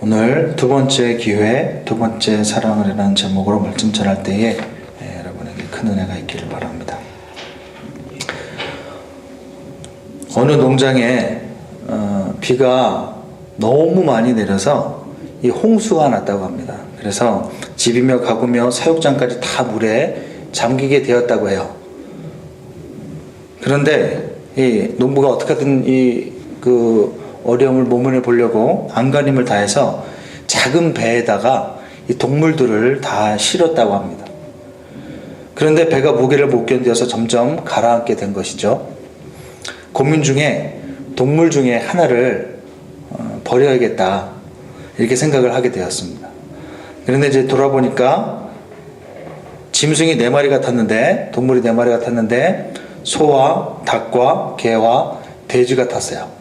오늘 두 번째 기회, 두 번째 사랑을이라는 제목으로 말씀 전할 때에 여러분에게 큰 은혜가 있기를 바랍니다. 어느 농장에 비가 너무 많이 내려서 이 홍수가 났다고 합니다. 그래서 집이며 가구며 사육장까지 다 물에 잠기게 되었다고 해요. 그런데 이 농부가 어떻게든 그 어려움을 모면해 보려고 안간힘을 다해서 작은 배에다가 이 동물들을 다 실었다고 합니다. 그런데 배가 무게를 못 견뎌서 점점 가라앉게 된 것이죠. 고민 중에 동물 중에 하나를 버려야겠다 이렇게 생각을 하게 되었습니다. 그런데 이제 돌아보니까 짐승이 4마리가 탔는데, 동물이 4마리가 탔는데 소와 닭과 개와 돼지가 탔어요.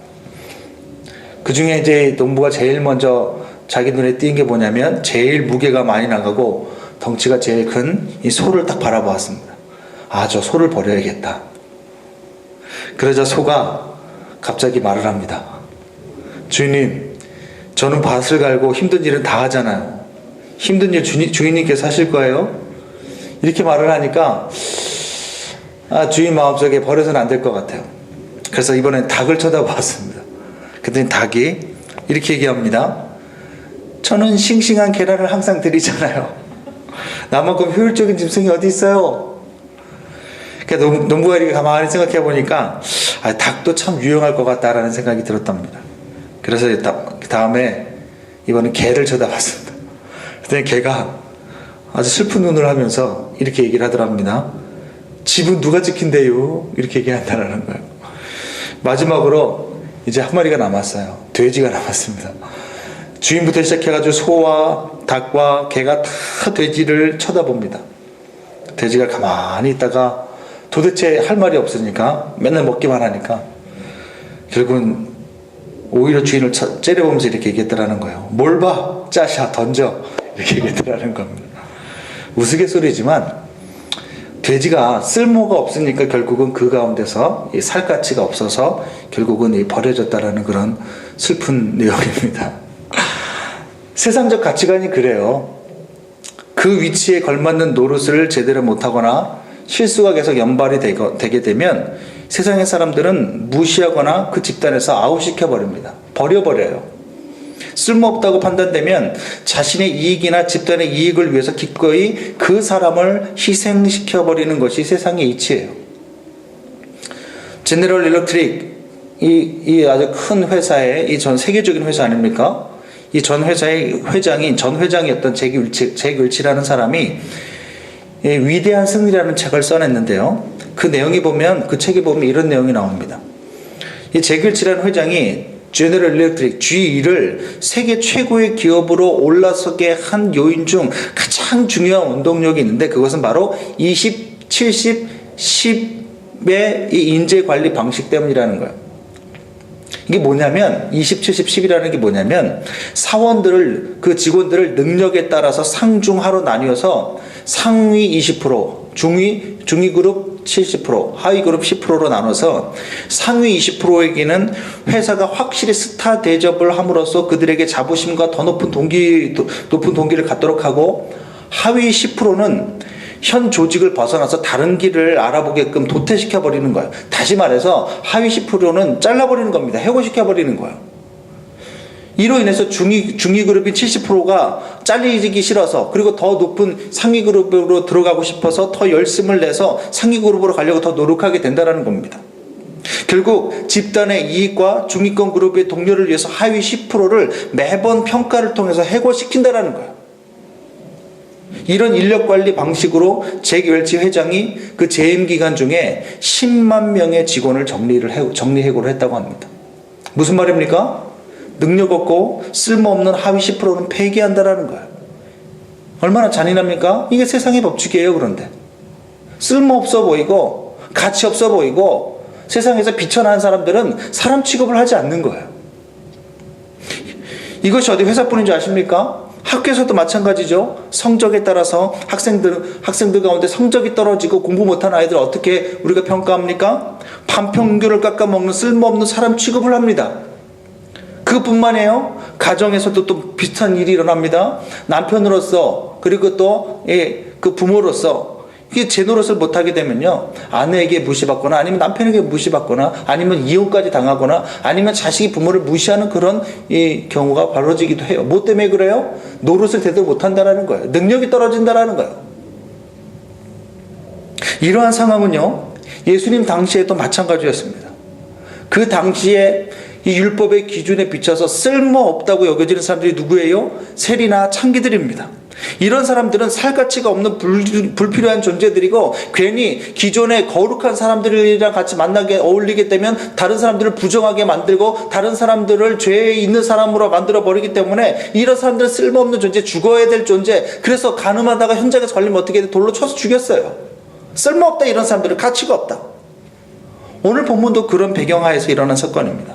그 중에 이제 농부가 제일 먼저 자기 눈에 띈 게 뭐냐면 제일 무게가 많이 나가고 덩치가 제일 큰 이 소를 딱 바라보았습니다. 아, 저 소를 버려야겠다. 그러자 소가 갑자기 말을 합니다. 주인님, 저는 밭을 갈고 힘든 일은 다 하잖아요. 힘든 일 주인님께서 하실 거예요? 이렇게 말을 하니까 주인 마음속에 버려서는 안 될 것 같아요. 그래서 이번엔 닭을 쳐다보았습니다. 그랬더니 닭이 이렇게 얘기합니다. 저는 싱싱한 계란을 항상 드리잖아요. 나만큼 효율적인 짐승이 어디 있어요? 그러니까 농부가 이렇게 가만히 생각해 보니까 닭도 참 유용할 것 같다라는 생각이 들었답니다. 그래서 그 다음에 이번엔 개를 쳐다봤습니다. 그랬더니 개가 아주 슬픈 눈을 하면서 이렇게 얘기를 하더랍니다. 집은 누가 지킨대요? 이렇게 얘기한다는 거예요. 마지막으로 이제 한 마리가 남았어요. 돼지가 남았습니다. 주인부터 시작해가지고 소와 닭과 개가 다 돼지를 쳐다봅니다. 돼지가 가만히 있다가 도대체 할 말이 없으니까 맨날 먹기만 하니까 결국은 오히려 주인을 째려보면서 이렇게 얘기했더라는 거예요. 뭘 봐? 짜샤 던져. 이렇게 얘기했더라는 겁니다. 우스갯소리지만 돼지가 쓸모가 없으니까 결국은 그 가운데서 이 살가치가 없어서 결국은 버려졌다라는 그런 슬픈 내용입니다. 세상적 가치관이 그래요. 그 위치에 걸맞는 노릇을 제대로 못하거나 실수가 계속 연발이 되게 되면 세상의 사람들은 무시하거나 그 집단에서 아웃시켜버립니다. 버려버려요. 쓸모없다고 판단되면 자신의 이익이나 집단의 이익을 위해서 기꺼이 그 사람을 희생시켜버리는 것이 세상의 이치예요. 제너럴 일렉트릭, 이 아주 큰 회사의 전 세계적인 회사 아닙니까? 이 전 회사의 전 회장이었던 잭 윌치라는 사람이 위대한 승리라는 책을 써냈는데요. 그 책에 보면 이런 내용이 나옵니다. 이 잭 윌치라는 회장이 제너럴 일렉트릭 GE를 세계 최고의 기업으로 올라서게 한 요인 중 가장 중요한 원동력이 있는데 그것은 바로 20, 70, 10의 이 인재 관리 방식 때문이라는 거예요. 이게 뭐냐면 20, 70, 10이라는 게 뭐냐면 그 직원들을 능력에 따라서 상중하로 나뉘어서 상위 20%, 중위 그룹 70%, 하위 그룹 10%로 나눠서 상위 20%에게는 회사가 확실히 스타 대접을 함으로써 그들에게 자부심과 더 높은 동기를 갖도록 하고 하위 10%는 현 조직을 벗어나서 다른 길을 알아보게끔 도태시켜버리는 거예요. 다시 말해서 하위 10%는 잘라버리는 겁니다. 해고시켜버리는 거예요. 이로 인해서 중위 그룹인 70%가 잘리기 싫어서 그리고 더 높은 상위 그룹으로 들어가고 싶어서 더 열심을 내서 상위 그룹으로 가려고 더 노력하게 된다는 겁니다. 결국 집단의 이익과 중위권 그룹의 동료를 위해서 하위 10%를 매번 평가를 통해서 해고시킨다는 거예요. 이런 인력관리 방식으로 잭 웰치 회장이 그 재임 기간 중에 10만 명의 직원을 정리해고를 했다고 합니다. 무슨 말입니까? 능력 없고 쓸모없는 하위 10%는 폐기한다라는 거예요. 얼마나 잔인합니까? 이게 세상의 법칙이에요. 그런데 쓸모없어 보이고 가치 없어 보이고 세상에서 비천한 사람들은 사람 취급을 하지 않는 거예요. 이것이 어디 회사뿐인 줄 아십니까? 학교에서도 마찬가지죠. 성적에 따라서 학생들 가운데 성적이 떨어지고 공부 못한 아이들 어떻게 우리가 평가합니까? 반평균을 깎아먹는 쓸모없는 사람 취급을 합니다. 그뿐만이에요. 가정에서도 또 비슷한 일이 일어납니다. 남편으로서 그리고 또 그 부모로서 이게 제 노릇을 못하게 되면요, 아내에게 무시받거나 아니면 남편에게 무시받거나 아니면 이혼까지 당하거나 아니면 자식이 부모를 무시하는 그런 이 경우가 벌어지기도 해요. 뭐 때문에 그래요? 노릇을 제대로 못한다라는 거예요. 능력이 떨어진다라는 거예요. 이러한 상황은요, 예수님 당시에도 마찬가지였습니다. 그 당시에 이 율법의 기준에 비춰서 쓸모없다고 여겨지는 사람들이 누구예요? 세리나 창기들입니다. 이런 사람들은 살 가치가 없는 불필요한 존재들이고, 괜히 기존의 거룩한 사람들이랑 같이 만나게 어울리게 되면 다른 사람들을 부정하게 만들고 다른 사람들을 죄에 있는 사람으로 만들어 버리기 때문에 이런 사람들은 쓸모없는 존재, 죽어야 될 존재. 그래서 가늠하다가 현장에서 걸리면 어떻게 돼? 돌로 쳐서 죽였어요. 쓸모없다, 이런 사람들은 가치가 없다. 오늘 본문도 그런 배경하에서 일어난 사건입니다.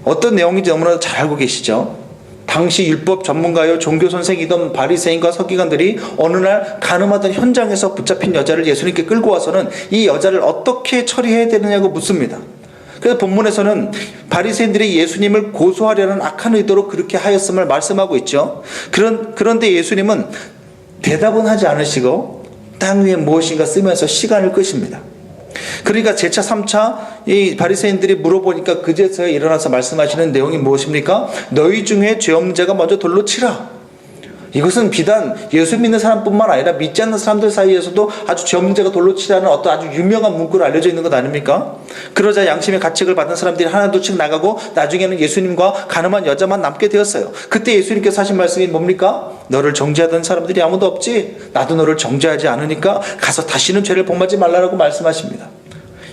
어떤 내용인지 너무나도 잘 알고 계시죠? 당시 율법 전문가요 종교 선생이던 바리새인과 서기관들이 어느 날 가늠하던 현장에서 붙잡힌 여자를 예수님께 끌고 와서는 이 여자를 어떻게 처리해야 되느냐고 묻습니다. 그래서 본문에서는 바리새인들이 예수님을 고소하려는 악한 의도로 그렇게 하였음을 말씀하고 있죠. 그런데 예수님은 대답은 하지 않으시고 땅 위에 무엇인가 쓰면서 시간을 끄십니다. 그러니까 제차 3차 이 바리새인들이 물어보니까 그제서야 일어나서 말씀하시는 내용이 무엇입니까? 너희 중에 죄 없는 자가 먼저 돌로 치라. 이것은 비단 예수 믿는 사람뿐만 아니라 믿지 않는 사람들 사이에서도 아주 죄 없는 자가 돌로 치라는 어떤 아주 유명한 문구로 알려져 있는 것 아닙니까? 그러자 양심의 가책을 받은 사람들이 하나둘씩 나가고 나중에는 예수님과 가늠한 여자만 남게 되었어요. 그때 예수님께서 하신 말씀이 뭡니까? 너를 정죄하던 사람들이 아무도 없지? 나도 너를 정죄하지 않으니까 가서 다시는 죄를 범하지 말라라고 말씀하십니다.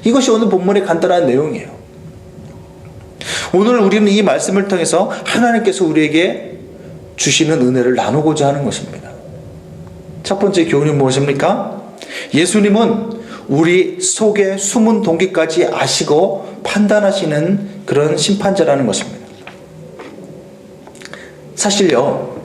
이것이 오늘 본문의 간단한 내용이에요. 오늘 우리는 이 말씀을 통해서 하나님께서 우리에게 주시는 은혜를 나누고자 하는 것입니다. 첫 번째 교훈이 무엇입니까? 예수님은 우리 속의 숨은 동기까지 아시고 판단하시는 그런 심판자라는 것입니다. 사실요,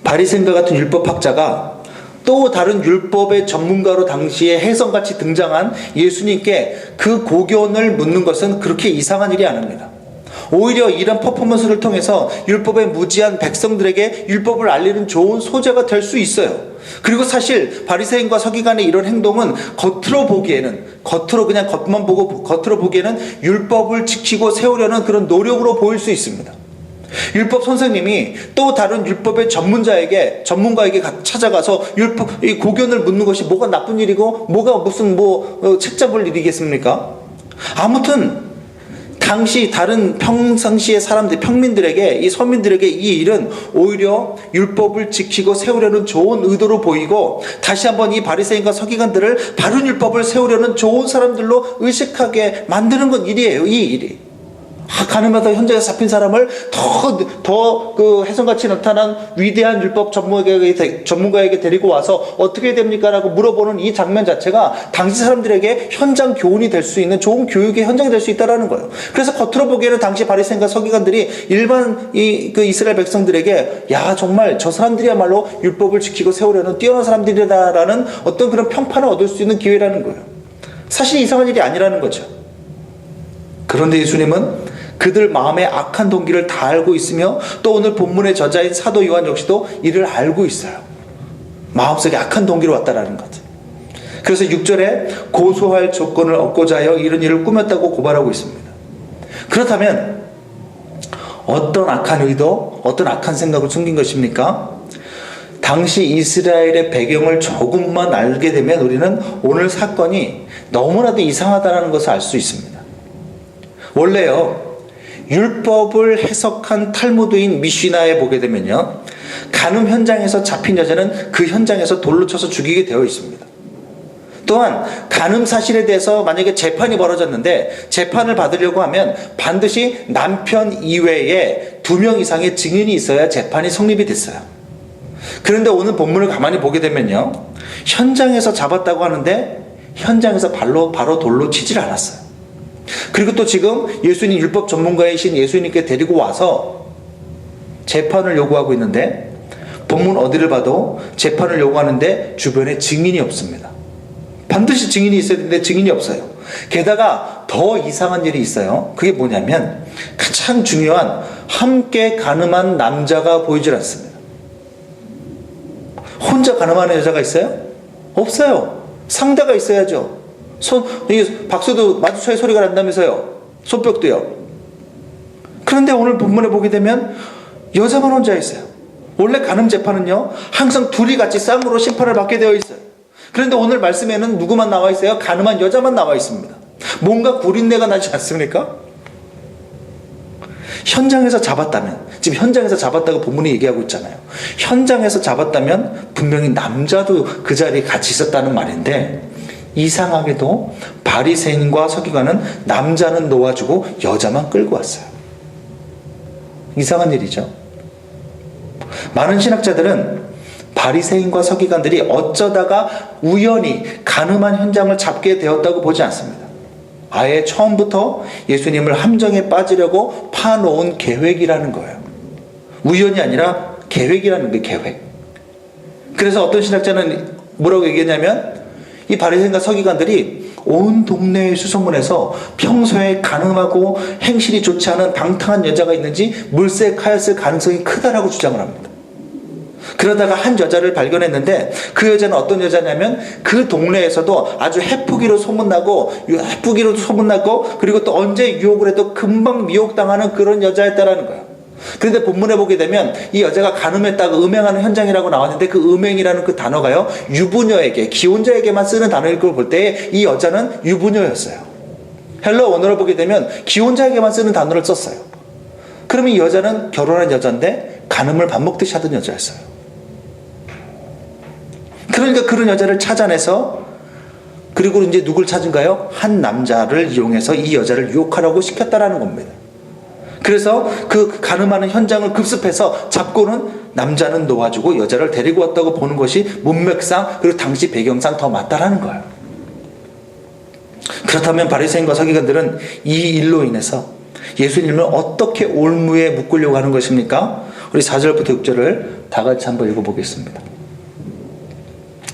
바리새인과 같은 율법학자가 또 다른 율법의 전문가로 당시에 혜성같이 등장한 예수님께 그 고견을 묻는 것은 그렇게 이상한 일이 아닙니다. 오히려 이런 퍼포먼스를 통해서 율법에 무지한 백성들에게 율법을 알리는 좋은 소재가 될 수 있어요. 그리고 사실 바리새인과 서기관의 이런 행동은 겉으로 그냥 겉만 보고 겉으로 보기에는 율법을 지키고 세우려는 그런 노력으로 보일 수 있습니다. 율법 선생님이 또 다른 율법의 전문가에게 찾아가서 이 고견을 묻는 것이 뭐가 나쁜 일이고 뭐가 무슨 책 잡을 일이겠습니까? 아무튼 당시 다른 평상시의 평민들에게, 이 서민들에게 이 일은 오히려 율법을 지키고 세우려는 좋은 의도로 보이고, 다시 한번 이 바리새인과 서기관들을 바른 율법을 세우려는 좋은 사람들로 의식하게 만드는 건 일이에요. 이 일이. 가늠하다 현장에서 잡힌 사람을 더 혜성같이 나타난 위대한 율법 전문가에게 데리고 와서 어떻게 됩니까? 라고 물어보는 이 장면 자체가 당시 사람들에게 현장 교훈이 될 수 있는 좋은 교육의 현장이 될 수 있다는 거예요. 그래서 겉으로 보기에는 당시 바리새인과 서기관들이 일반 이스라엘 백성들에게, 야, 정말 저 사람들이야말로 율법을 지키고 세우려는 뛰어난 사람들이다라는 어떤 그런 평판을 얻을 수 있는 기회라는 거예요. 사실 이상한 일이 아니라는 거죠. 그런데 예수님은 그들 마음의 악한 동기를 다 알고 있으며, 또 오늘 본문의 저자인 사도 요한 역시도 이를 알고 있어요. 마음속에 악한 동기로 왔다라는 거죠. 그래서 6절에 고소할 조건을 얻고자 하여 이런 일을 꾸몄다고 고발하고 있습니다. 그렇다면 어떤 악한 의도, 어떤 악한 생각을 숨긴 것입니까? 당시 이스라엘의 배경을 조금만 알게 되면 우리는 오늘 사건이 너무나도 이상하다는 것을 알 수 있습니다. 원래요, 율법을 해석한 탈무드인 미시나에 보게 되면요, 간음 현장에서 잡힌 여자는 그 현장에서 돌로 쳐서 죽이게 되어 있습니다. 또한 간음 사실에 대해서 만약에 재판이 벌어졌는데 재판을 받으려고 하면 반드시 남편 이외에 2명 이상의 증인이 있어야 재판이 성립이 됐어요. 그런데 오늘 본문을 가만히 보게 되면요, 현장에서 잡았다고 하는데 현장에서 바로 돌로 치질 않았어요. 그리고 또 지금 예수님, 율법 전문가이신 예수님께 데리고 와서 재판을 요구하고 있는데, 본문 어디를 봐도 재판을 요구하는데 주변에 증인이 없습니다. 반드시 증인이 있어야 되는데 증인이 없어요. 게다가 더 이상한 일이 있어요. 그게 뭐냐면 가장 중요한 함께 가늠한 남자가 보이질 않습니다. 혼자 가늠하는 여자가 있어요? 없어요. 상대가 있어야죠. 박수도 마주쳐야 소리가 난다면서요. 손뼉도요. 그런데 오늘 본문에 보게 되면 여자만 혼자 있어요. 원래 가늠 재판은요, 항상 둘이 같이 쌍으로 심판을 받게 되어 있어요. 그런데 오늘 말씀에는 누구만 나와 있어요? 가늠한 여자만 나와 있습니다. 뭔가 구린내가 나지 않습니까? 현장에서 잡았다면, 지금 현장에서 잡았다고 본문이 얘기하고 있잖아요. 현장에서 잡았다면 분명히 남자도 그 자리에 같이 있었다는 말인데, 이상하게도 바리새인과 서기관은 남자는 놓아주고 여자만 끌고 왔어요. 이상한 일이죠. 많은 신학자들은 바리새인과 서기관들이 어쩌다가 우연히 가늠한 현장을 잡게 되었다고 보지 않습니다. 아예 처음부터 예수님을 함정에 빠지려고 파놓은 계획이라는 거예요. 우연이 아니라 계획이라는 게 계획. 그래서 어떤 신학자는 뭐라고 얘기했냐면, 이 바리새인과 서기관들이 온 동네에 수소문해서 평소에 가늠하고 행실이 좋지 않은 방탕한 여자가 있는지 물색하였을 가능성이 크다라고 주장을 합니다. 그러다가 한 여자를 발견했는데, 그 여자는 어떤 여자냐면 그 동네에서도 아주 해프기로 소문나고, 그리고 또 언제 유혹을 해도 금방 미혹당하는 그런 여자였다라는 거예요. 그런데 본문에 보게 되면 이 여자가 간음했다고 음행하는 현장이라고 나왔는데, 그 음행이라는 그 단어가요, 유부녀에게, 기혼자에게만 쓰는 단어일 걸 볼 때 이 여자는 유부녀였어요. 헬러 원어를 보게 되면 기혼자에게만 쓰는 단어를 썼어요. 그러면 이 여자는 결혼한 여자인데 간음을 밥 먹듯이 하던 여자였어요. 그러니까 그런 여자를 찾아내서, 그리고 이제 누굴 찾은가요? 한 남자를 이용해서 이 여자를 유혹하라고 시켰다라는 겁니다. 그래서 그 가늠하는 현장을 급습해서 잡고는 남자는 놓아주고 여자를 데리고 왔다고 보는 것이 문맥상, 그리고 당시 배경상 더 맞다라는 거예요. 그렇다면 바리새인과 서기관들은 이 일로 인해서 예수님을 어떻게 올무에 묶으려고 하는 것입니까? 우리 4절부터 6절을 다 같이 한번 읽어보겠습니다.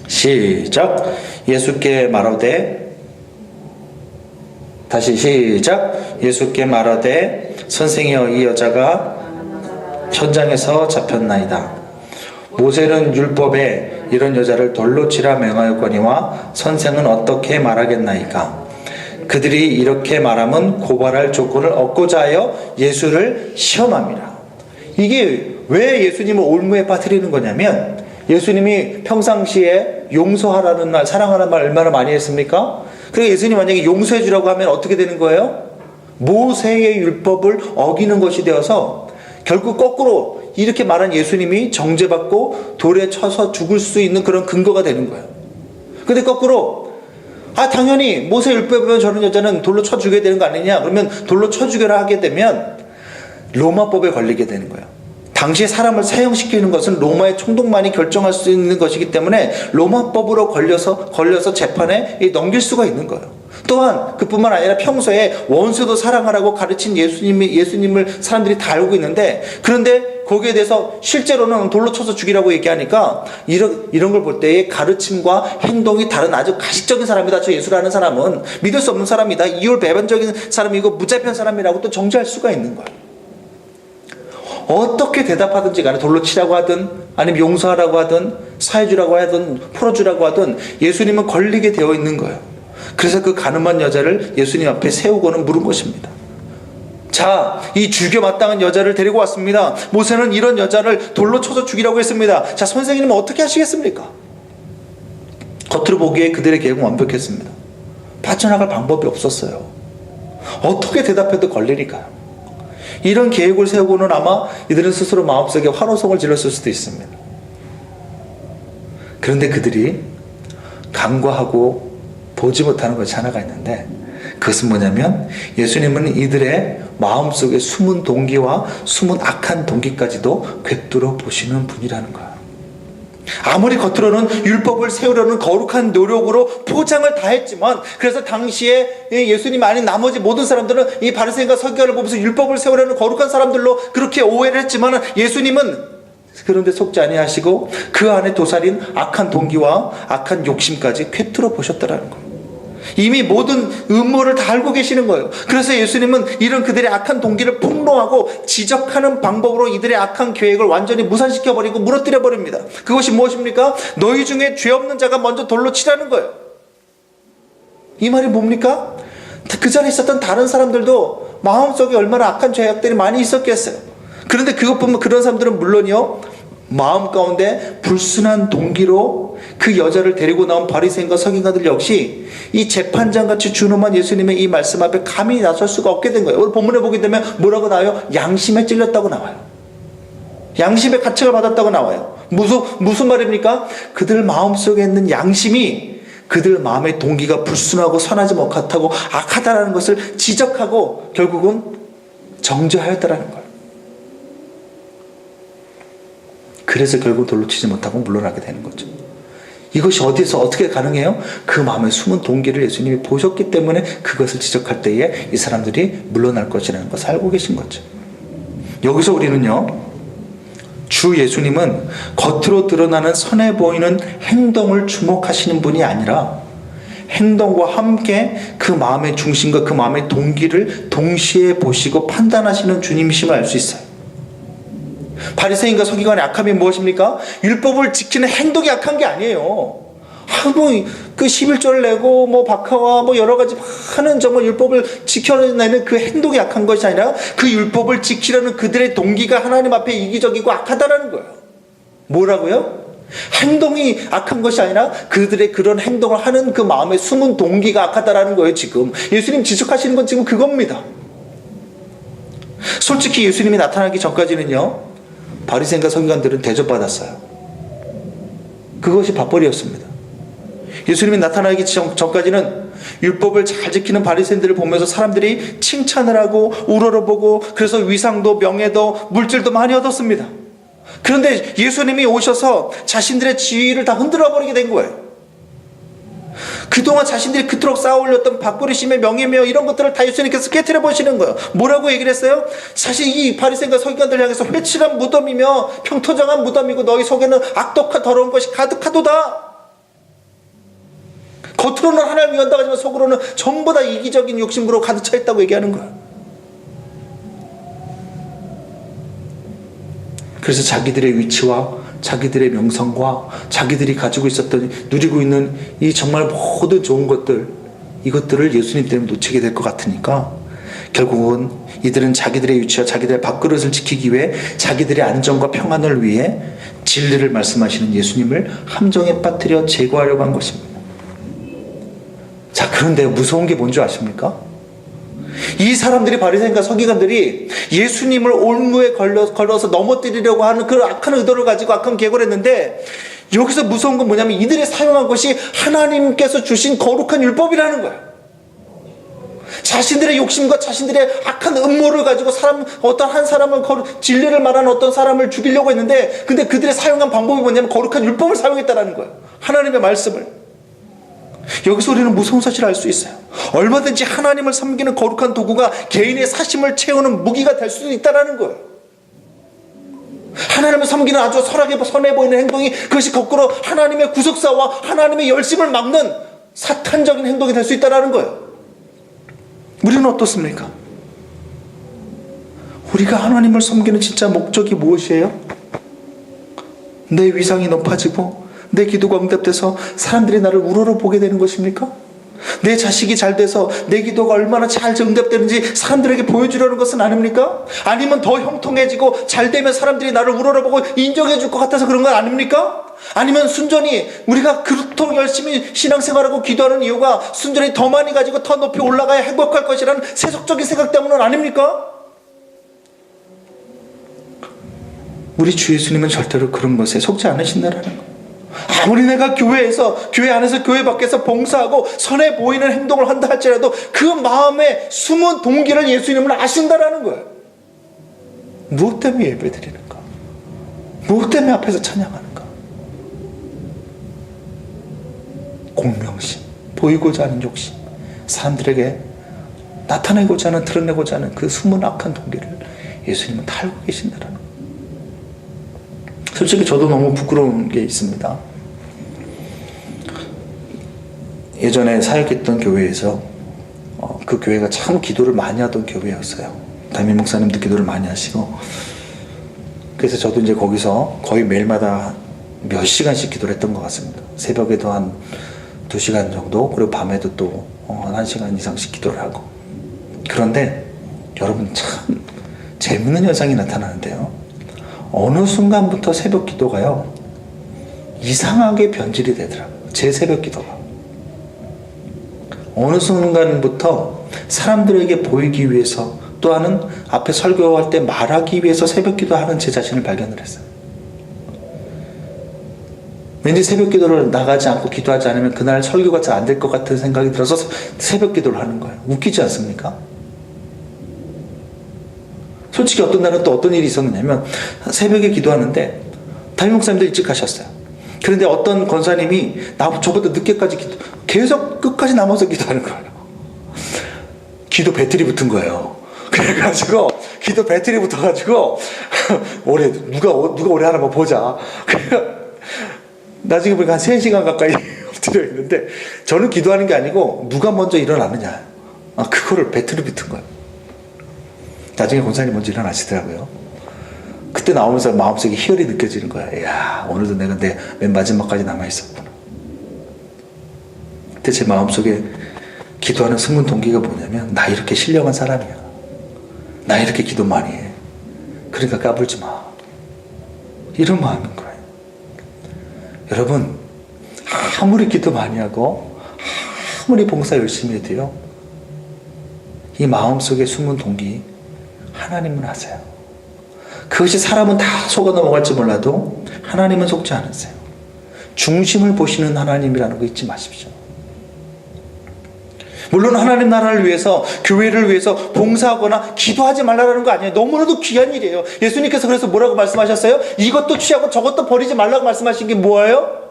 시작. 예수께 말하되, 다시 시작. 예수께 말하되, 선생이여, 이 여자가 현장에서 잡혔나이다. 모세는 율법에 이런 여자를 돌로 치라 명하였거니와 선생은 어떻게 말하겠나이까? 그들이 이렇게 말하면 고발할 조건을 얻고자 하여 예수를 시험함이라. 이게 왜 예수님을 올무에 빠뜨리는 거냐면, 예수님이 평상시에 용서하라는 말, 사랑하라는 말 얼마나 많이 했습니까? 그리고 예수님 만약에 용서해 주라고 하면 어떻게 되는 거예요? 모세의 율법을 어기는 것이 되어서 결국 거꾸로 이렇게 말한 예수님이 정죄받고 돌에 쳐서 죽을 수 있는 그런 근거가 되는 거예요. 근데 거꾸로, 당연히 모세 율법에 저런 여자는 돌로 쳐 죽여야 되는 거 아니냐? 그러면 돌로 쳐 죽여라 하게 되면 로마법에 걸리게 되는 거예요. 당시에 사람을 사형시키는 것은 로마의 총독만이 결정할 수 있는 것이기 때문에 로마법으로 걸려서 재판에 넘길 수가 있는 거예요. 또한 그뿐만 아니라 평소에 원수도 사랑하라고 가르친 예수님을 사람들이 다 알고 있는데, 그런데 거기에 대해서 실제로는 돌로 쳐서 죽이라고 얘기하니까 이런 걸 볼 때의 가르침과 행동이 다른 아주 가식적인 사람이다. 저 예수라는 사람은 믿을 수 없는 사람이다. 이율배반적인 사람이고 무자비한 사람이라고 또 정죄할 수가 있는 거예요. 어떻게 대답하든지 간에 돌로 치라고 하든 아니면 용서하라고 하든 사해주라고 하든 풀어주라고 하든 예수님은 걸리게 되어 있는 거예요. 그래서 그 가늠한 여자를 예수님 앞에 세우고는 물은 것입니다. 자, 이 죽여 마땅한 여자를 데리고 왔습니다. 모세는 이런 여자를 돌로 쳐서 죽이라고 했습니다. 자, 선생님은 어떻게 하시겠습니까? 겉으로 보기에 그들의 계획은 완벽했습니다. 빠져나갈 방법이 없었어요. 어떻게 대답해도 걸리니까요. 이런 계획을 세우고는 아마 이들은 스스로 마음속에 환호성을 질렀을 수도 있습니다. 그런데 그들이 간과하고 보지 못하는 것이 하나가 있는데, 그것은 뭐냐면 예수님은 이들의 마음속에 숨은 동기와 숨은 악한 동기까지도 꿰뚫어 보시는 분이라는 거예요. 아무리 겉으로는 율법을 세우려는 거룩한 노력으로 포장을 다 했지만, 그래서 당시에 예수님 아닌 나머지 모든 사람들은 이 바리새인과 서기관을 보면서 율법을 세우려는 거룩한 사람들로 그렇게 오해를 했지만, 예수님은 그런데 속지 아니하시고 그 안에 도살인 악한 동기와 악한 욕심까지 꿰뚫어 보셨더라는 거예요. 이미 모든 음모를 다 알고 계시는 거예요. 그래서 예수님은 이런 그들의 악한 동기를 폭로하고 지적하는 방법으로 이들의 악한 계획을 완전히 무산시켜버리고 무너뜨려 버립니다. 그것이 무엇입니까? 너희 중에 죄 없는 자가 먼저 돌로 치라는 거예요. 이 말이 뭡니까? 그 자리에 있었던 다른 사람들도 마음속에 얼마나 악한 죄악들이 많이 있었겠어요. 그런데 그것뿐만 그런 사람들은 물론이요, 마음 가운데 불순한 동기로 그 여자를 데리고 나온 바리새인과 서기관들 역시 이 재판장같이 준엄한 예수님의 이 말씀 앞에 감히 나설 수가 없게 된 거예요. 오늘 본문에 보게 되면 뭐라고 나와요? 양심에 찔렸다고 나와요. 양심의 가책을 받았다고 나와요. 무슨 말입니까? 그들 마음속에 있는 양심이 그들 마음의 동기가 불순하고 선하지 못하고 악하다라는 것을 지적하고 결국은 정죄하였다라는 거예요. 그래서 결국 돌로 치지 못하고 물러나게 되는 거죠. 이것이 어디서 어떻게 가능해요? 그 마음의 숨은 동기를 예수님이 보셨기 때문에 그것을 지적할 때에 이 사람들이 물러날 것이라는 것을 알고 계신 거죠. 여기서 우리는요, 주 예수님은 겉으로 드러나는 선해 보이는 행동을 주목하시는 분이 아니라 행동과 함께 그 마음의 중심과 그 마음의 동기를 동시에 보시고 판단하시는 주님이심을 알 수 있어요. 바리새인과 서기관의 악함이 무엇입니까? 율법을 지키는 행동이 악한 게 아니에요. 그 11조를 내고 박하와 여러 가지 하는 정말 율법을 지켜내는 그 행동이 악한 것이 아니라 그 율법을 지키려는 그들의 동기가 하나님 앞에 이기적이고 악하다라는 거예요. 뭐라고요? 행동이 악한 것이 아니라 그들의 그런 행동을 하는 그 마음의 숨은 동기가 악하다라는 거예요. 지금 예수님 지적하시는 건 지금 그겁니다. 솔직히 예수님이 나타나기 전까지는요, 바리새인과 서기관들은 대접받았어요. 그것이 밥벌이였습니다. 예수님이 나타나기 전까지는 율법을 잘 지키는 바리새인들을 보면서 사람들이 칭찬을 하고 우러러보고 그래서 위상도 명예도 물질도 많이 얻었습니다. 그런데 예수님이 오셔서 자신들의 지위를 다 흔들어 버리게 된 거예요. 그동안 자신들이 그토록 쌓아올렸던 밥그릇이며 명예며 이런 것들을 다 예수님께서 깨트려 보시는 거예요. 뭐라고 얘기를 했어요? 사실 이 바리새인과 서기관들 향해서 회칠한 무덤이며 평토정한 무덤이고 너희 속에는 악독한 더러운 것이 가득하도다. 겉으로는 하나님을 위한다고 하지만 속으로는 전부 다 이기적인 욕심으로 가득 차 있다고 얘기하는 거예요. 그래서 자기들의 위치와 자기들의 명성과 자기들이 가지고 있었던 누리고 있는 이 정말 모든 좋은 것들, 이것들을 예수님 때문에 놓치게 될 것 같으니까 결국은 이들은 자기들의 위치와 자기들의 밥그릇을 지키기 위해 자기들의 안정과 평안을 위해 진리를 말씀하시는 예수님을 함정에 빠뜨려 제거하려고 한 것입니다. 자, 그런데 무서운 게 뭔지 아십니까? 이 사람들이 바리새인과 서기관들이 예수님을 올무에 걸어서 넘어뜨리려고 하는 그 악한 의도를 가지고 악한 계획을 했는데, 여기서 무서운 건 뭐냐면 이들이 사용한 것이 하나님께서 주신 거룩한 율법이라는 거예요. 자신들의 욕심과 자신들의 악한 음모를 가지고 어떤 한 사람을 진리를 말하는 어떤 사람을 죽이려고 했는데, 근데 그들의 사용한 방법이 뭐냐면 거룩한 율법을 사용했다는 거예요. 하나님의 말씀을. 여기서 우리는 무서운 사실을 알 수 있어요. 얼마든지 하나님을 섬기는 거룩한 도구가 개인의 사심을 채우는 무기가 될 수도 있다는 거예요. 하나님을 섬기는 아주 선해 보이는 행동이 그것이 거꾸로 하나님의 구속사와 하나님의 열심을 막는 사탄적인 행동이 될 수 있다는 거예요. 우리는 어떻습니까? 우리가 하나님을 섬기는 진짜 목적이 무엇이에요? 내 위상이 높아지고 내 기도가 응답돼서 사람들이 나를 우러러보게 되는 것입니까? 내 자식이 잘 돼서 내 기도가 얼마나 잘 응답되는지 사람들에게 보여주려는 것은 아닙니까? 아니면 더 형통해지고 잘 되면 사람들이 나를 우러러보고 인정해 줄 것 같아서 그런 건 아닙니까? 아니면 순전히 우리가 그토록 열심히 신앙생활하고 기도하는 이유가 순전히 더 많이 가지고 더 높이 올라가야 행복할 것이라는 세속적인 생각 때문은 아닙니까? 우리 주 예수님은 절대로 그런 것에 속지 않으신다라는 거. 아무리 내가 교회 안에서 교회 밖에서 봉사하고 선해 보이는 행동을 한다 할지라도 그 마음에 숨은 동기를 예수님은 아신다라는 거예요. 무엇 때문에 예배드리는가? 무엇 때문에 앞에서 찬양하는가? 공명심, 보이고자 하는 욕심, 사람들에게 나타내고자 하는, 드러내고자 하는 그 숨은 악한 동기를 예수님은 다 알고 계신다라는 거예요. 솔직히 저도 너무 부끄러운 게 있습니다. 예전에 사역했던 교회에서 그 교회가 참 기도를 많이 하던 교회였어요. 담임 목사님도 기도를 많이 하시고, 그래서 저도 이제 거기서 거의 매일마다 몇 시간씩 기도를 했던 것 같습니다. 새벽에도 한 2시간 정도, 그리고 밤에도 또 1시간 이상씩 기도를 하고. 그런데 여러분, 참 재밌는 현상이 나타나는데요. 어느 순간부터 새벽 기도가요, 이상하게 변질이 되더라고요. 제 새벽 기도가. 어느 순간부터 사람들에게 보이기 위해서, 또한은 앞에 설교할 때 말하기 위해서 새벽 기도하는 제 자신을 발견을 했어요. 왠지 새벽 기도를 나가지 않고 기도하지 않으면 그날 설교가 잘 안 될 것 같은 생각이 들어서 새벽 기도를 하는 거예요. 웃기지 않습니까? 솔직히 어떤 날은 또 어떤 일이 있었느냐면, 새벽에 기도하는데 담임 목사님도 일찍 가셨어요. 그런데 어떤 권사님이 저보다 늦게까지 계속 끝까지 남아서 기도하는 거예요. 기도 배틀이 붙은 거예요. 그래가지고 기도 배틀이 붙어가지고 올해 누가 오래 하나 뭐 보자. 나중에 보니까 한 3시간 가까이 엎드려 있는데, 저는 기도하는 게 아니고 누가 먼저 일어나느냐, 그거를 배틀이 붙은 거예요. 나중에 권사님 먼저 일어나시더라고요. 그때 나오면서 마음속에 희열이 느껴지는 거야. 이야, 오늘도 내가 맨 마지막까지 남아있었구나. 그때 제 마음속에 기도하는 숨은 동기가 뭐냐면, 나 이렇게 신령한 사람이야, 나 이렇게 기도 많이 해, 그러니까 까불지 마, 이런 마음인 거예요. 여러분, 아무리 기도 많이 하고 아무리 봉사 열심히 해도요, 이 마음속에 숨은 동기, 하나님은 아세요. 그것이 사람은 다 속아 넘어갈지 몰라도 하나님은 속지 않으세요. 중심을 보시는 하나님이라는 거 잊지 마십시오. 물론 하나님 나라를 위해서, 교회를 위해서 봉사하거나 기도하지 말라는 거 아니에요. 너무나도 귀한 일이에요. 예수님께서 그래서 뭐라고 말씀하셨어요? 이것도 취하고 저것도 버리지 말라고 말씀하신 게 뭐예요?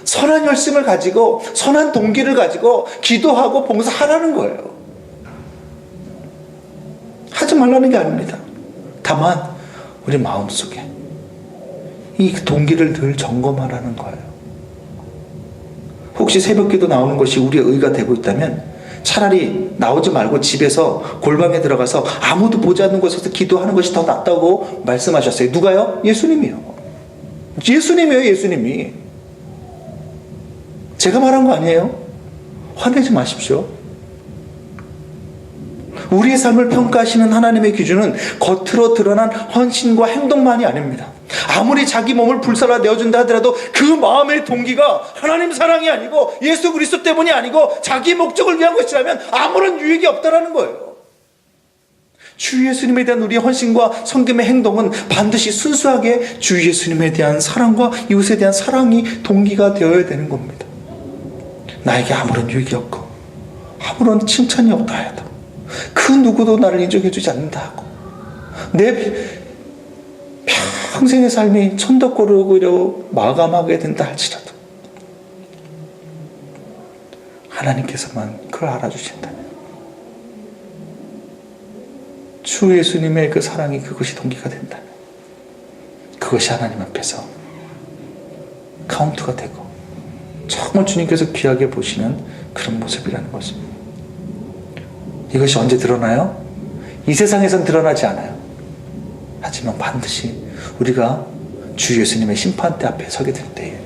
선한 열심을 가지고, 선한 동기를 가지고 기도하고 봉사하라는 거예요. 하지 말라는 게 아닙니다. 다만 우리 마음속에 이 동기를 늘 점검하라는 거예요. 혹시 새벽기도 나오는 것이 우리의 의가 되고 있다면 차라리 나오지 말고 집에서 골방에 들어가서 아무도 보지 않는 곳에서 기도하는 것이 더 낫다고 말씀하셨어요. 누가요? 예수님이요. 예수님이에요. 예수님이. 제가 말한 거 아니에요? 화내지 마십시오. 우리의 삶을 평가하시는 하나님의 기준은 겉으로 드러난 헌신과 행동만이 아닙니다. 아무리 자기 몸을 불살라 내어준다 하더라도 그 마음의 동기가 하나님 사랑이 아니고 예수 그리스도 때문이 아니고 자기 목적을 위한 것이라면 아무런 유익이 없다라는 거예요. 주 예수님에 대한 우리의 헌신과 성김의 행동은 반드시 순수하게 주 예수님에 대한 사랑과 이웃에 대한 사랑이 동기가 되어야 되는 겁니다. 나에게 아무런 유익이 없고 아무런 칭찬이 없다 해도 그 누구도 나를 인정해주지 않는다 하고 내 평생의 삶이 천덕꾸러기로 마감하게 된다 할지라도 하나님께서만 그걸 알아주신다면, 주 예수님의 그 사랑이 그것이 동기가 된다면, 그것이 하나님 앞에서 카운트가 되고 정말 주님께서 귀하게 보시는 그런 모습이라는 것입니다. 이것이 언제 드러나요? 이 세상에선 드러나지 않아요. 하지만 반드시 우리가 주 예수님의 심판대 앞에 서게 될 때에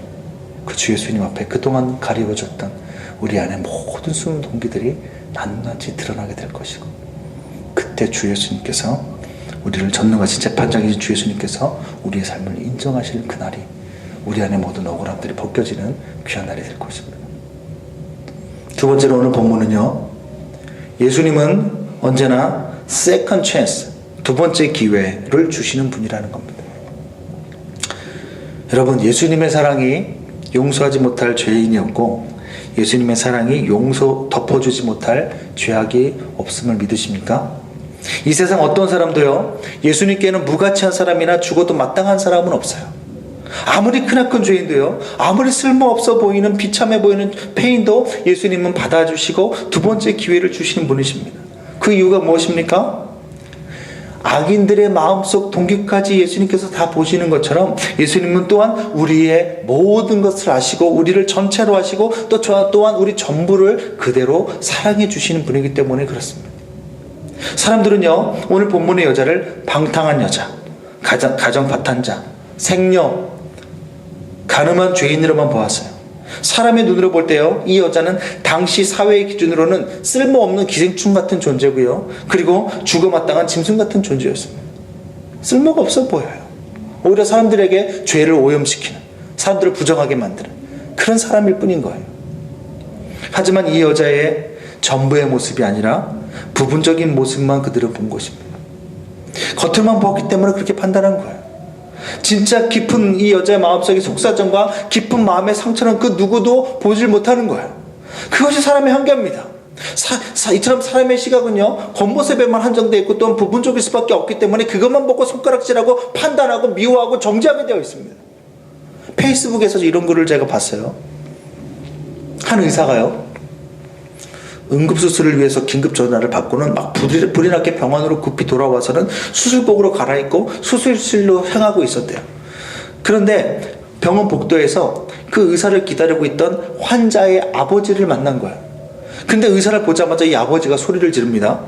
그 주 예수님 앞에 그동안 가리워졌던 우리 안에 모든 숨은 동기들이 낱낱이 드러나게 될 것이고, 그때 주 예수님께서 우리를 전능하신 재판장이신 주 예수님께서 우리의 삶을 인정하실 그날이 우리 안에 모든 억울함들이 벗겨지는 귀한 날이 될 것입니다. 두 번째로 오늘 본문은요, 예수님은 언제나 second chance, 두 번째 기회를 주시는 분이라는 겁니다. 여러분, 예수님의 사랑이 용서하지 못할 죄인이었고 예수님의 사랑이 덮어주지 못할 죄악이 없음을 믿으십니까? 이 세상 어떤 사람도요, 예수님께는 무가치한 사람이나 죽어도 마땅한 사람은 없어요. 아무리 크나큰 죄인도요, 아무리 쓸모없어 보이는 비참해 보이는 페인도 예수님은 받아주시고 두 번째 기회를 주시는 분이십니다. 그 이유가 무엇입니까? 악인들의 마음속 동기까지 예수님께서 다 보시는 것처럼 예수님은 또한 우리의 모든 것을 아시고 우리를 전체로 아시고 또 또한 우리 전부를 그대로 사랑해 주시는 분이기 때문에 그렇습니다. 사람들은요, 오늘 본문의 여자를 방탕한 여자, 가정 파탄자, 생녀, 가늠한 죄인으로만 보았어요. 사람의 눈으로 볼 때요, 이 여자는 당시 사회의 기준으로는 쓸모없는 기생충 같은 존재고요, 그리고 죽어마땅한 짐승 같은 존재였습니다. 쓸모가 없어 보여요. 오히려 사람들에게 죄를 오염시키는, 사람들을 부정하게 만드는 그런 사람일 뿐인 거예요. 하지만 이 여자의 전부의 모습이 아니라 부분적인 모습만 그들은 본 것입니다. 겉으로만 보았기 때문에 그렇게 판단한 거예요. 진짜 깊은 이 여자의 마음속의 속사정과 깊은 마음의 상처는 그 누구도 보질 못하는 거예요. 그것이 사람의 한계입니다. 이처럼 사람의 시각은요, 겉모습에만 한정되어 있고 또한 부분적일 수밖에 없기 때문에 그것만 보고 손가락질하고 판단하고 미워하고 정죄하게 되어 있습니다. 페이스북에서 이런 글을 제가 봤어요. 한 의사가요, 응급수술을 위해서 긴급 전화를 받고는 막 불이 났게 병원으로 급히 돌아와서는 수술복으로 갈아입고 수술실로 향하고 있었대요. 그런데 병원 복도에서 그 의사를 기다리고 있던 환자의 아버지를 만난 거예요. 근데 의사를 보자마자 이 아버지가 소리를 지릅니다.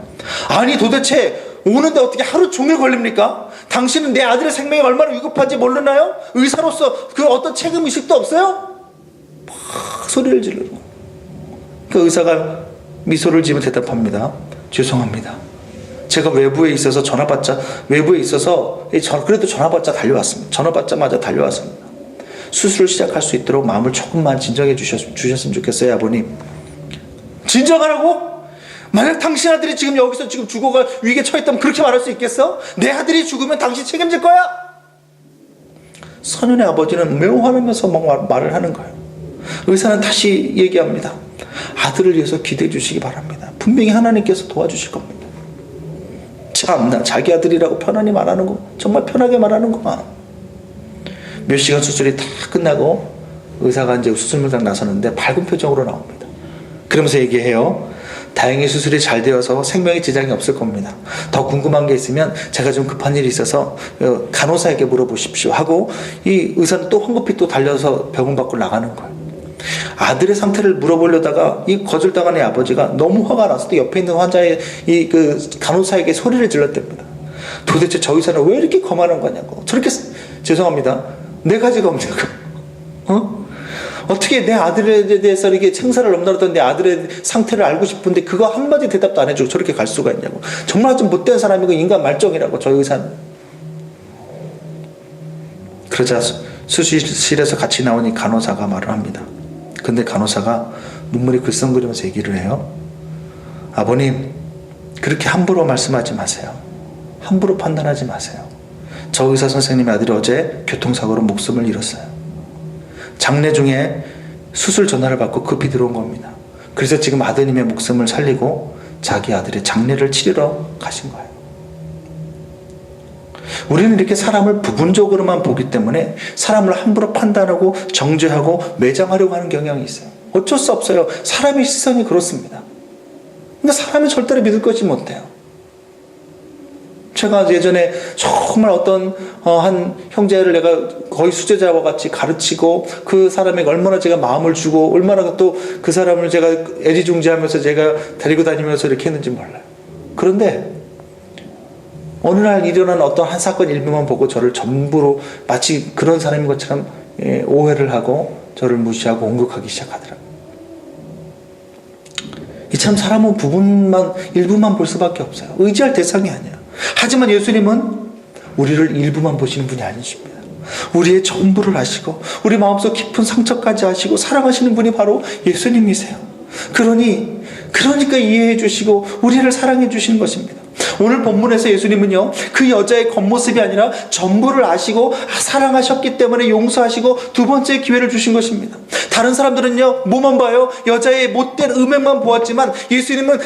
아니 도대체 오는데 어떻게 하루 종일 걸립니까? 당신은 내 아들의 생명이 얼마나 위급한지 모르나요? 의사로서 그 어떤 책임의식도 없어요? 막 소리를 지르고, 그 의사가 미소를 지으며 대답합니다. 죄송합니다. 제가 외부에 있어서 그래도 전화 받자마자 달려왔습니다. 수술을 시작할 수 있도록 마음을 조금만 진정해 주셨으면 좋겠어요, 아버님. 진정하라고? 만약 당신 아들이 지금 여기서 지금 죽어가 위기에 처했다면 그렇게 말할 수 있겠어? 내 아들이 죽으면 당신 책임질 거야? 소년의 아버지는 매우 화나면서 막 말을 하는 거예요. 의사는 다시 얘기합니다. 아들을 위해서 기도해 주시기 바랍니다. 분명히 하나님께서 도와주실 겁니다. 참나, 자기 아들이라고 편안히 말하는 거, 정말 편하게 말하는 거만. 몇 시간 수술이 다 끝나고 의사가 이제 수술실장 나서는데 밝은 표정으로 나옵니다. 그러면서 얘기해요. 다행히 수술이 잘 되어서 생명에 지장이 없을 겁니다. 더 궁금한 게 있으면 제가 좀 급한 일이 있어서 간호사에게 물어보십시오 하고, 이 의사는 또 황급히 또 달려서 병원 밖으로 나가는 거예요. 아들의 상태를 물어보려다가 이 거절당한 애 아버지가 너무 화가 나서 또 옆에 있는 환자의 그 간호사에게 소리를 질렀답니다. 도대체 저 의사는 왜 이렇게 거만한 거냐고. 저렇게, 죄송합니다, 네 가지가 없냐고. 어떻게 내 아들에 대해서 이렇게 생사를 넘나르던 내 아들의 상태를 알고 싶은데 그거 한마디 대답도 안 해주고 저렇게 갈 수가 있냐고. 정말 좀 못된 사람이고 인간 말종이라고, 저 의사는. 그러자 수술실에서 같이 나온 이 간호사가 말을 합니다. 근데 간호사가 눈물이 글썽거리면서 얘기를 해요. 아버님, 그렇게 함부로 말씀하지 마세요. 함부로 판단하지 마세요. 저 의사 선생님의 아들이 어제 교통사고로 목숨을 잃었어요. 장례 중에 수술 전화를 받고 급히 들어온 겁니다. 그래서 지금 아드님의 목숨을 살리고 자기 아들의 장례를 치르러 가신 거예요. 우리는 이렇게 사람을 부분적으로만 보기 때문에 사람을 함부로 판단하고 정죄하고 매장하려고 하는 경향이 있어요. 어쩔 수 없어요. 사람의 시선이 그렇습니다. 근데 사람은 절대로 믿을 것이 못해요. 제가 예전에 정말 어떤 한 형제를 내가 거의 수제자와 같이 가르치고 그 사람에게 얼마나 제가 마음을 주고 얼마나 또 그 사람을 제가 애지중지하면서 제가 데리고 다니면서 이렇게 했는지 몰라요. 그런데 어느 날 일어난 어떤 한 사건 일부만 보고 저를 전부로 마치 그런 사람인 것처럼 오해를 하고 저를 무시하고 공격하기 시작하더라고요. 이처럼 사람은 일부만 볼 수밖에 없어요. 의지할 대상이 아니에요. 하지만 예수님은 우리를 일부만 보시는 분이 아니십니다. 우리의 전부를 아시고 우리 마음속 깊은 상처까지 아시고 사랑하시는 분이 바로 예수님이세요. 그러니까 이해해 주시고 우리를 사랑해 주시는 것입니다. 오늘 본문에서 예수님은요, 그 여자의 겉모습이 아니라 전부를 아시고 사랑하셨기 때문에 용서하시고 두 번째 기회를 주신 것입니다. 다른 사람들은요, 뭐만 봐요? 여자의 못된 음행만 보았지만 예수님은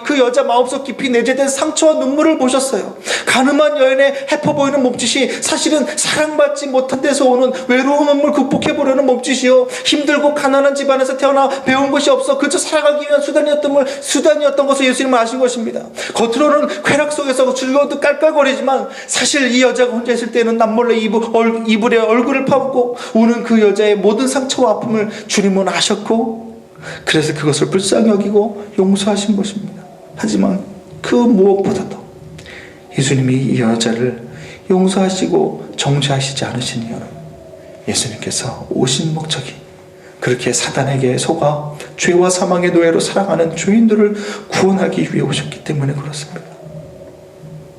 그 여자 마음속 깊이 내재된 상처와 눈물을 보셨어요. 가늠한 여인의 해퍼 보이는 몸짓이 사실은 사랑받지 못한 데서 오는 외로움을 극복해보려는 몸짓이요, 힘들고 가난한 집안에서 태어나 배운 것이 없어 그저 살아가기 위한 수단이었던 것을 예수님은 아신 것입니다. 겉으로는 쾌락 속에서 즐거워도 깔깔거리지만 사실 이 여자가 혼자 있을 때는 남몰래 이불에 얼굴을 파묻고 우는 그 여자의 모든 상처와 아픔을 주님은 아셨고 그래서 그것을 불쌍히 여기고 용서하신 것입니다. 하지만 그 무엇보다도 예수님이 이 여자를 용서하시고 정죄하시지 않으신 이유는 예수님께서 오신 목적이 그렇게 사단에게 속아 죄와 사망의 노예로 살아가는 죄인들을 구원하기 위해 오셨기 때문에 그렇습니다.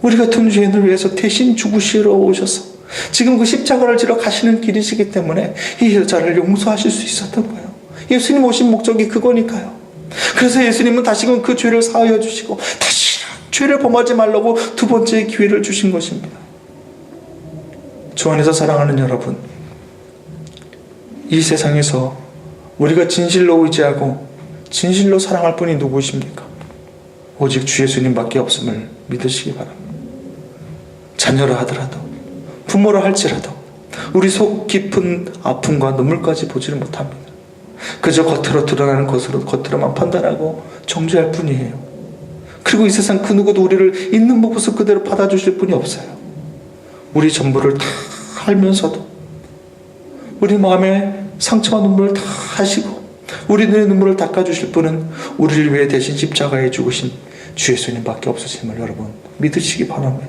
우리 같은 죄인을 위해서 대신 죽으시러 오셔서 지금 그 십자가를 지러 가시는 길이시기 때문에 이 여자를 용서하실 수 있었던 거예요. 예수님 오신 목적이 그거니까요. 그래서 예수님은 다시금 그 죄를 사하여 주시고 다시 죄를 범하지 말라고 두 번째 기회를 주신 것입니다. 주 안에서 사랑하는 여러분, 이 세상에서 우리가 진실로 의지하고 진실로 사랑할 분이 누구십니까? 오직 주 예수님밖에 없음을 믿으시기 바랍니다. 자녀라 하더라도 부모라 할지라도 우리 속 깊은 아픔과 눈물까지 보지를 못합니다. 그저 겉으로 드러나는 것으로 겉으로만 판단하고 정죄할 뿐이에요. 그리고 이 세상 그 누구도 우리를 있는 모습 그대로 받아주실 분이 없어요. 우리 전부를 다 알면서도 우리 마음에 상처와 눈물을 다 하시고 우리 눈의 눈물을 닦아주실 분은 우리를 위해 대신 십자가에 죽으신 주 예수님밖에 없으심을 여러분 믿으시기 바랍니다.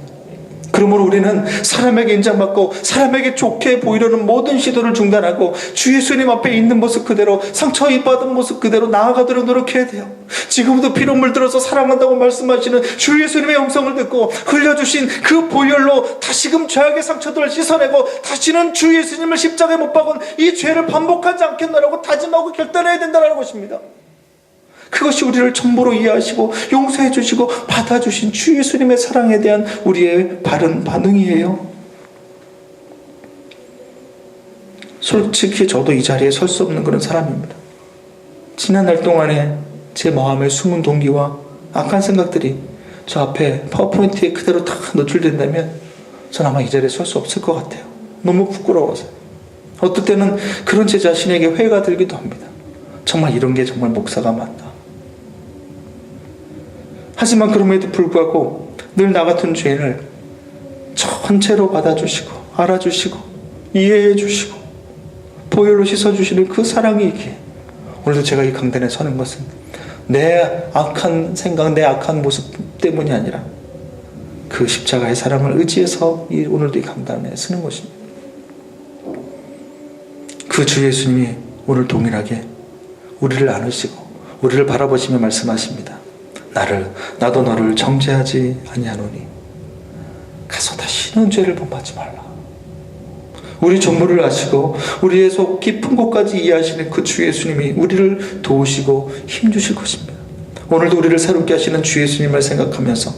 그러므로 우리는 사람에게 인정받고 사람에게 좋게 보이려는 모든 시도를 중단하고 주 예수님 앞에 있는 모습 그대로 상처 입받은 모습 그대로 나아가도록 노력해야 돼요. 지금도 피로 물들어서 사랑한다고 말씀하시는 주 예수님의 음성을 듣고 흘려주신 그 보혈로 다시금 죄악의 상처들을 씻어내고 다시는 주 예수님을 십자가에 못 박은 이 죄를 반복하지 않겠노라고 다짐하고 결단해야 된다는 것입니다. 그것이 우리를 전부로 이해하시고 용서해 주시고 받아주신 주 예수님의 사랑에 대한 우리의 바른 반응이에요. 솔직히 저도 이 자리에 설 수 없는 그런 사람입니다. 지난날 동안에 제 마음의 숨은 동기와 악한 생각들이 저 앞에 파워포인트에 그대로 다 노출된다면 전 아마 이 자리에 설 수 없을 것 같아요. 너무 부끄러워서. 어떨 때는 그런 제 자신에게 회의가 들기도 합니다. 정말 이런 게 정말 목사가 맞나. 하지만 그럼에도 불구하고 늘 나 같은 죄인을 전체로 받아주시고 알아주시고 이해해 주시고 보혈로 씻어주시는 그 사랑이 있기에 오늘도 제가 이 강단에 서는 것은 내 악한 생각, 내 악한 모습 때문이 아니라 그 십자가의 사랑을 의지해서 오늘도 이 강단에 서는 것입니다. 그 주 예수님이 오늘 동일하게 우리를 안으시고 우리를 바라보시며 말씀하십니다. 나도 너를 정죄하지 아니하노니 가서 다시는 죄를 범하지 말라. 우리 전부를 아시고 우리의 속 깊은 곳까지 이해하시는 그 주 예수님이 우리를 도우시고 힘주실 것입니다. 오늘도 우리를 새롭게 하시는 주 예수님을 생각하면서